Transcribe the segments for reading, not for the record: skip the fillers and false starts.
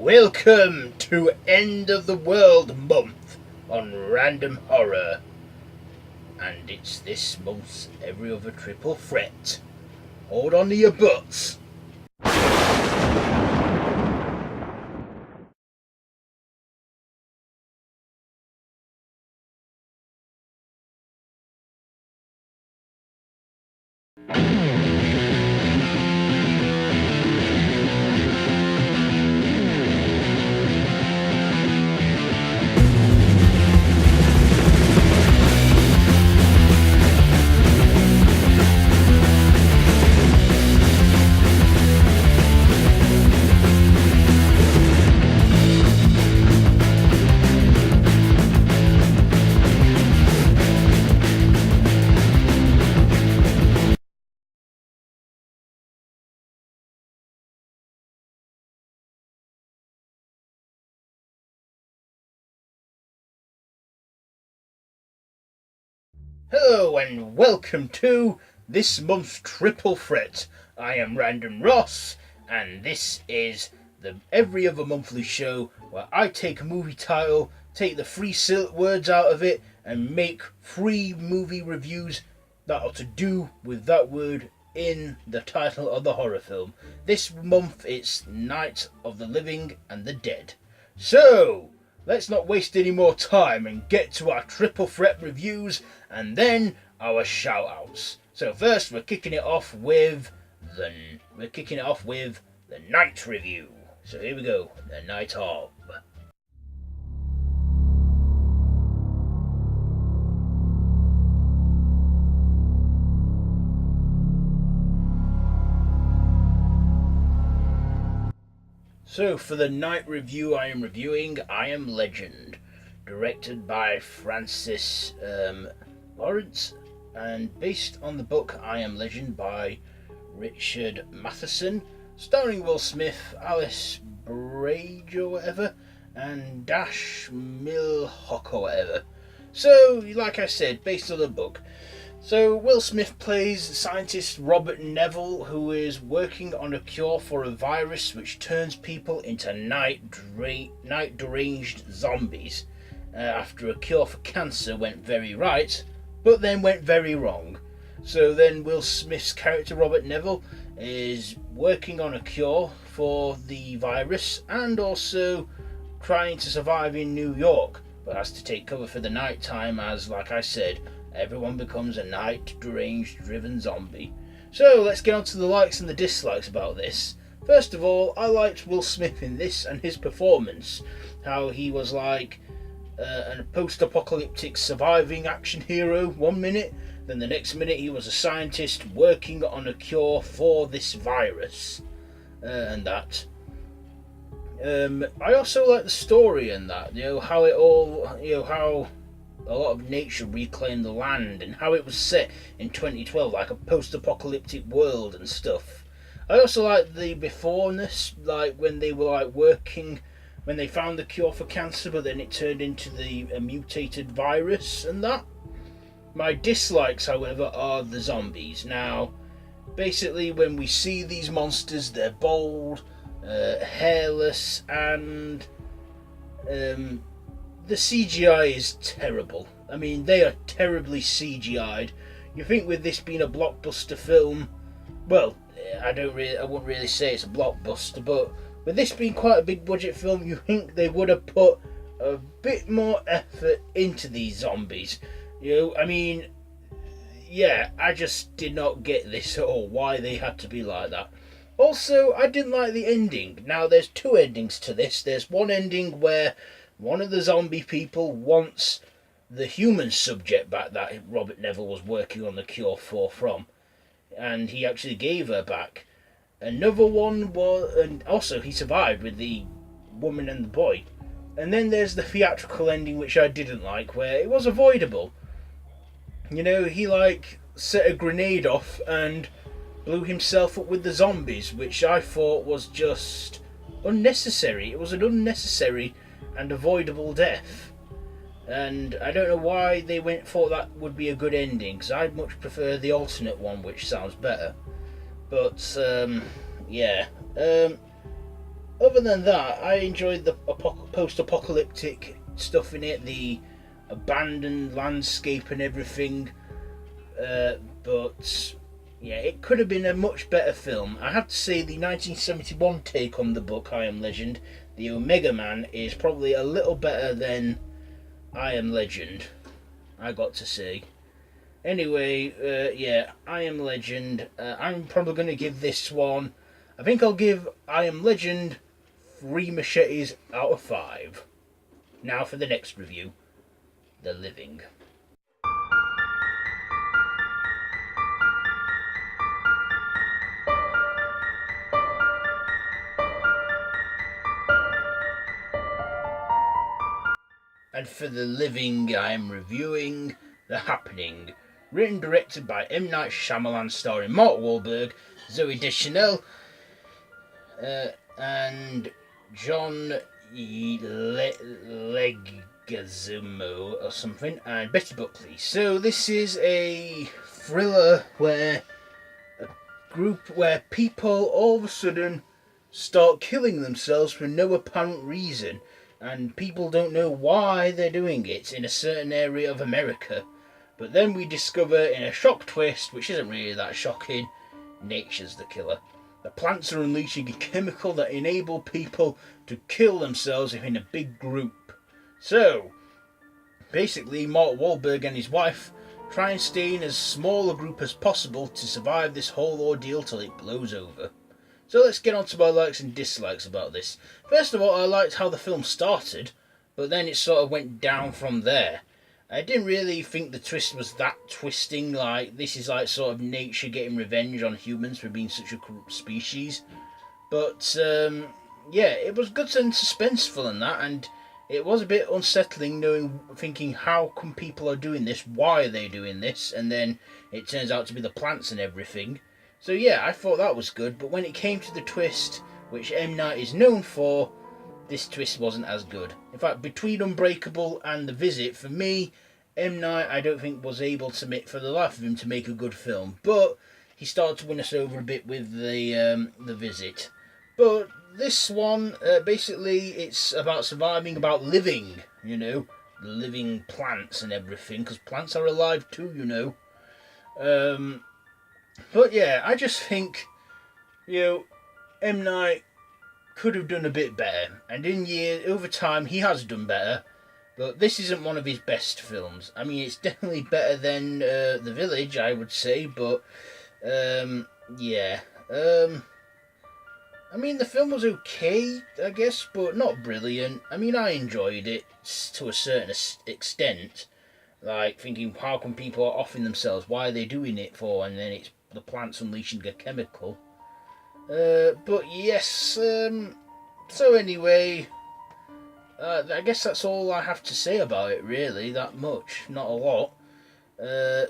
Welcome to End of the World month on Random Horror, and it's this month's Every Other Triple Threat. Hold on to your butts. Hello and welcome to this month's Triple Threat. I am Random Ross, and this is the every other monthly show where I take a movie title, take the three words out of it, and make three movie reviews that are to do with that word in the title of the horror film. This month it's Night of the Living and the Dead. So, let's not waste any more time and get to our Triple Threat reviews and then our shout outs. So first we're kicking it off with the Night review. So here we go, the Night of. So for the Night review I am reviewing I Am Legend, directed by Francis Lawrence and based on the book I Am Legend by Richard Matheson, starring Will Smith, Alice Brage or whatever, and Dash Milhock or whatever. So, like I said, based on the book. So Will Smith plays scientist Robert Neville, who is working on a cure for a virus which turns people into night deranged zombies. After a cure for cancer went very right, but then went very wrong. So then Will Smith's character Robert Neville is working on a cure for the virus and also trying to survive in New York, but has to take cover for the night time as, like I said, everyone becomes a night deranged driven zombie. So let's get on to the likes and the dislikes about this. First of all, I liked Will Smith in this and his performance. How he was like a post-apocalyptic surviving action hero one minute, then the next minute he was a scientist working on a cure for this virus and that. I also like the story and that, how it all, how a lot of nature reclaimed the land and how it was set in 2012, like a post-apocalyptic world and stuff. I also like the beforeness, like when they were like working, when they found the cure for cancer, but then it turned into the mutated virus and that. My dislikes, however, are the zombies. Now, basically, when we see these monsters, they're bold, hairless, and the CGI is terrible. I mean, they are terribly CGI'd. You think with this being a blockbuster film, well, I wouldn't really say it's a blockbuster, but with this being quite a big budget film, you think they would have put a bit more effort into these zombies. I mean, yeah, I just did not get this at all, why they had to be like that. Also, I didn't like the ending. Now, there's two endings to this. There's one ending where one of the zombie people wants the human subject back that Robert Neville was working on the cure from, and he actually gave her back. Another one was, and also he survived with the woman and the boy. And then there's the theatrical ending, which I didn't like, where it was avoidable. He like set a grenade off and blew himself up with the zombies, which I thought was just unnecessary. It was an unnecessary and avoidable death. And I don't know why they thought that would be a good ending, because I'd much prefer the alternate one, which sounds better. But, yeah. Other than that, I enjoyed the post-apocalyptic stuff in it, the abandoned landscape and everything. But yeah, it could have been a much better film. I have to say, the 1971 take on the book I Am Legend, the Omega Man, is probably a little better than I Am Legend, I got to say. Anyway, yeah, I Am Legend. I'm probably going to give this one, I think I'll give I Am Legend 3 machetes out of 5. Now for the next review, The Living. And for The Living, I am reviewing The Happening. Written and directed by M. Night Shyamalan, starring Mark Wahlberg, Zooey Deschanel, and John Leguizamo or something, and Betty Buckley. So this is a thriller where people all of a sudden start killing themselves for no apparent reason, and people don't know why they're doing it in a certain area of America. But then we discover, in a shock twist, which isn't really that shocking, nature's the killer. The plants are unleashing a chemical that enable people to kill themselves in a big group. So, basically, Mark Wahlberg and his wife try and stay in as small a group as possible to survive this whole ordeal till it blows over. So let's get on to my likes and dislikes about this. First of all, I liked how the film started, but then it sort of went down from there. I didn't really think the twist was that twisting, like this is like sort of nature getting revenge on humans for being such a corrupt species. But yeah, it was good and suspenseful and that, and it was a bit unsettling thinking how come people are doing this, why are they doing this, and then it turns out to be the plants and everything. So yeah, I thought that was good, but when it came to the twist, which M. Night is known for, this twist wasn't as good. In fact, between Unbreakable and The Visit, for me, M. Night I don't think was able to make, for the life of him, to make a good film. But he started to win us over a bit with The Visit. But this one, basically, it's about surviving, about living, living plants and everything, because plants are alive too, But yeah, I just think, M. Night could have done a bit better, and over time he has done better, but this isn't one of his best films. I mean, it's definitely better than The Village, I would say, but yeah. I mean, the film was okay, I guess, but not brilliant. I mean, I enjoyed it to a certain extent, like thinking, how come people are offing themselves? Why are they doing it for? And then it's the plants unleashing a chemical. But yes, so anyway, I guess that's all I have to say about it, really, that much, not a lot.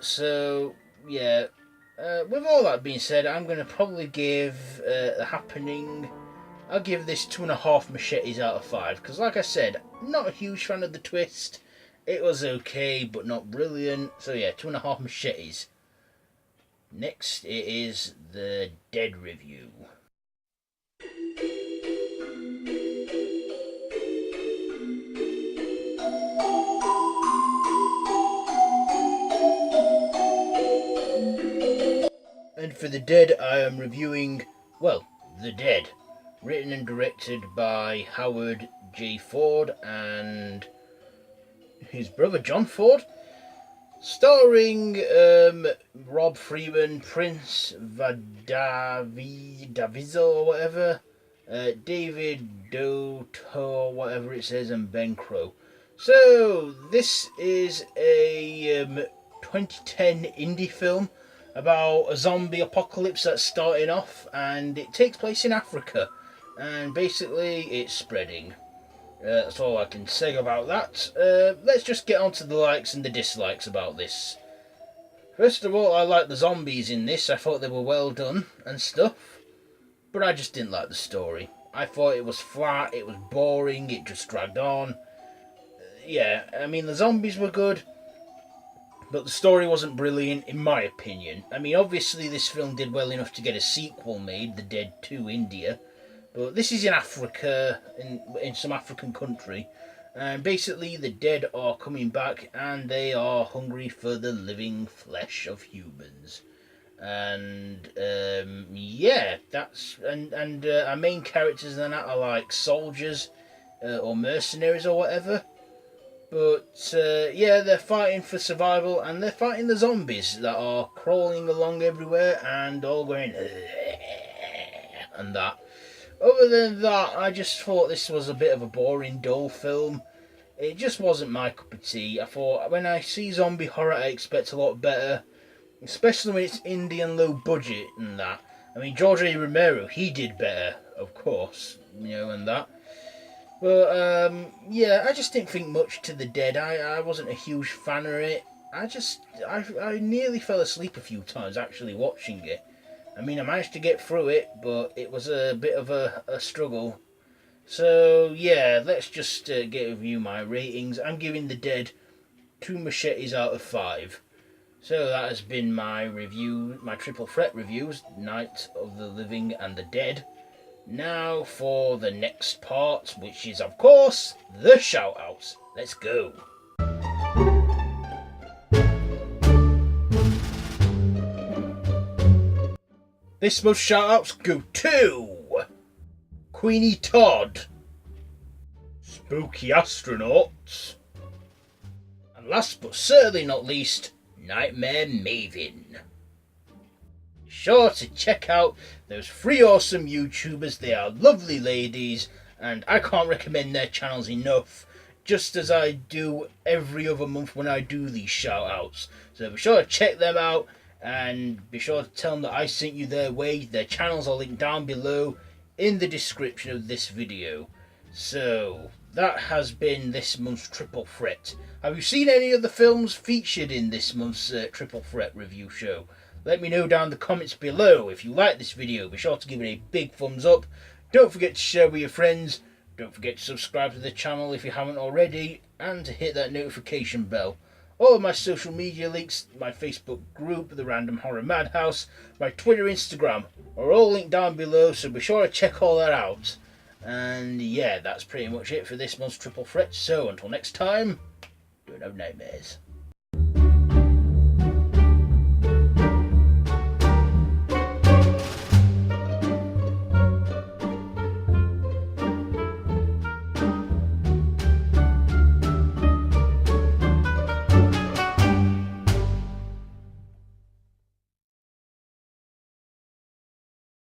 So, yeah, with all that being said, I'm going to probably give The Happening, I'll give this 2.5 machetes out of 5, because like I said, I'm not a huge fan of the twist. It was okay, but not brilliant, so yeah, 2.5 machetes. Next, it is the Dead review. And for The Dead, I am reviewing, The Dead, written and directed by Howard J. Ford and his brother John Ford. Starring Rob Freeman, Prince Davizo or whatever, David Doto, whatever it says, and Ben Crow. So this is a 2010 indie film about a zombie apocalypse that's starting off, and it takes place in Africa, and basically it's spreading. That's all I can say about that. Let's just get on to the likes and the dislikes about this. First of all, I like the zombies in this. I thought they were well done and stuff. But I just didn't like the story. I thought it was flat, it was boring, it just dragged on. Yeah, I mean, the zombies were good, but the story wasn't brilliant, in my opinion. I mean, obviously this film did well enough to get a sequel made, The Dead 2 India. But this is in Africa, in some African country. And basically the dead are coming back and they are hungry for the living flesh of humans. And yeah, that's and our main characters in that are like soldiers or mercenaries or whatever. But yeah, they're fighting for survival and they're fighting the zombies that are crawling along everywhere and all going and that. Other than that, I just thought this was a bit of a boring, dull film. It just wasn't my cup of tea. I thought when I see zombie horror, I expect a lot better, especially when it's indie and low budget and that. I mean, George A. Romero, he did better, of course, and that. But yeah, I just didn't think much to the dead. I wasn't a huge fan of it. I nearly fell asleep a few times actually watching it. I mean, I managed to get through it, but it was a bit of a struggle. So yeah, let's just review my ratings. I'm giving the dead 2 machetes out of 5. So that has been my review, my triple threat reviews, Night of the Living and the Dead. Now for the next part, which is of course the shout-outs. Let's go. This month's shout-outs go to Queenie Todd, Spooky Astronauts, and last but certainly not least, Nightmare Maven. Sure to check out those 3 awesome YouTubers. They are lovely ladies and I can't recommend their channels enough, just as I do every other month when I do these shout outs. So be sure to check them out and be sure to tell them that I sent you their way. Their channels are linked down below in the description of this video. So that has been this month's Triple Threat. Have you seen any of the films featured in this month's Triple Threat review show? Let me know down in the comments below. If you like this video, be sure to give it a big thumbs up. Don't forget to share with your friends. Don't forget to subscribe to the channel if you haven't already, and to hit that notification bell. All of my social media links, my Facebook group, The Random Horror Madhouse, my Twitter, Instagram, are all linked down below, so be sure to check all that out. And yeah, that's pretty much it for this month's Triple Threat. So until next time, don't have nightmares.